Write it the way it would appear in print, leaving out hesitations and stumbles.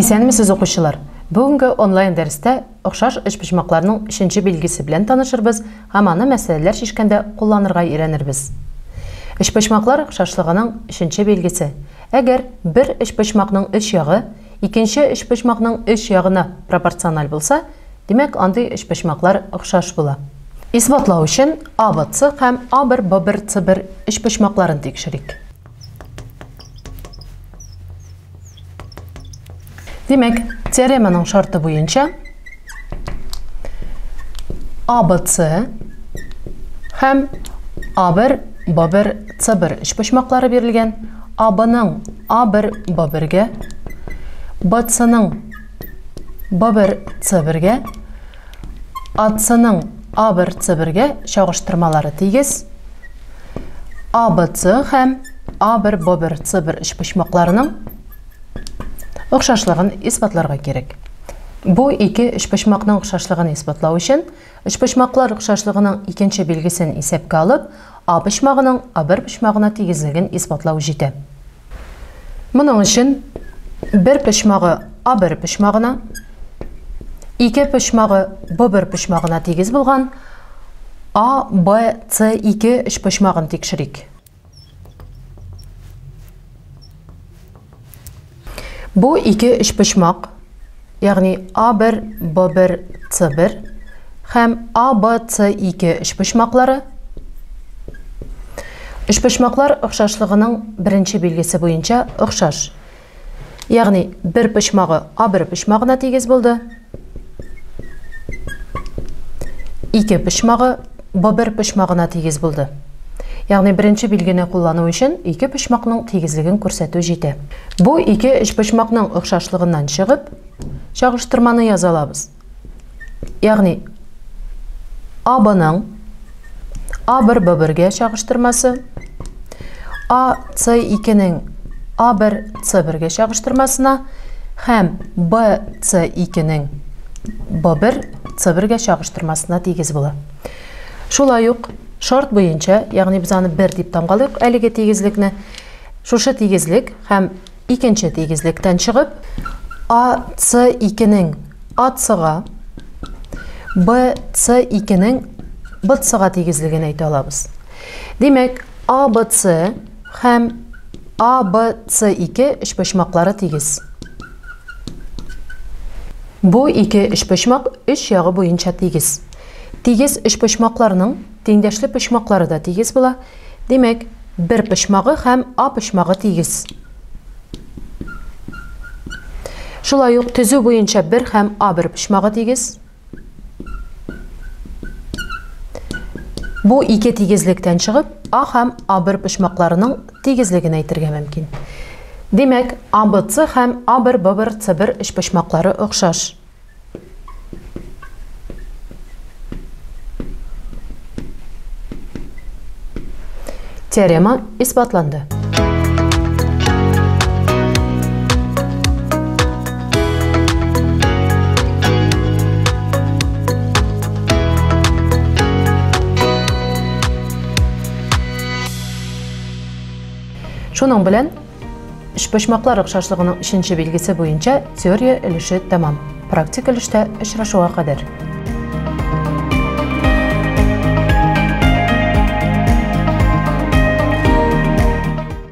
Исәнмесез укучылар? Бүгенге онлайн дәрестә охшаш эшпошмакларның 3нче билгесе белән танышырбыз һәм аны мәсьәләләр шишкәндә кулланырга өйрәнербез. Эшпошмаклар охшашлыгының 3нче билгесе. Әгәр бер эшпошмакның 3 ягы икенче эшпошмакның 3 ягына пропорциональ булса, димәк андый эшпошмаклар охшаш була. Исбатлау өчен АБЦ һәм А1 Б1 С1 эшпошмакларын тикшерик. Демәк, теореманың шарты буенча АБЦ һәм А1 Б1 С1 эшпошмаклары бирелгән. АБның А1 Б1гә, БЦның Б1 С1гә, АЦның А1 С1гә чагыштырмалары тигез. АБЦ һәм А1 Б1 С1 эшпошмакларының охшашлыгын исбатларга кирәк. Бу ике эшпошмакның охшашлыгын исбатлау өчен эшпошмаклар охшашлыгының икенче билгесен исәпкә алып, А почмагының А1 почмагына тигезлеген исбатлау җитә. Моның өчен бер почмагы А1 почмагына, ике почмагы Б1 почмагына тигез булган А, Б, С2 эшпошмагын тикшерик. Бу ике эшпошмак, ягъни А1 Б1 С1 һәм А, Б, С2 эшпошмаклары эшпошмаклар охшашлыгының беренче билгесе буенча охшаш. Ягъни бер почмагы А1 почмагына тигез булды. Ике почмагы Б1 почмагына тигез булды. Ягъни беренче билгене куллану өчен ике почмакның тигезлеген күрсәтү җитә. Бу ике эшпошмакның охшашлыгыннан чыгып, чагыштырманы язалабыз. Ягъни АБның А1 Б1гә чагыштырмасы, АЦ2нең А1 С1гә чагыштырмасына һәм БЦ2нең Б1 С1гә чагыштырмасына тигез була. Шулай ук шарт буенча, ягъни без аны бер дип тамгалыйк әлеге тигезлекне. Шушы тигезлек һәм икенче тигезлектән чыгып, АЦ2нең АЦга, БЦ2нең БЦга тигезлеген әйтә алабыз. Димәк, АБЦ һәм АБЦ2 эшпошмаклары тигез. Бу ике эшпошмак 3 ягы буенча тигез. Тигез эшпошмакларның теңдәшле почмаклары да тигез була. Димәк, бер почмагы һәм А почмагы тигез. Шулай ук төзү буенча 1 һәм А1 почмагы тигез. Бу ике тигезлектән чыгып, А һәм А1 почмакларының тигезлеген әйтергә мөмкин. Димәк, АБЦ һәм А1 Б1 С1 эшпошмаклары охшаш. Теорема исбатланды. Шуның белән эшпошмаклар охшашлыгының 3нче билгесе буенча теория өлеше тәмам. Практик өлештә очрашуга кадәр.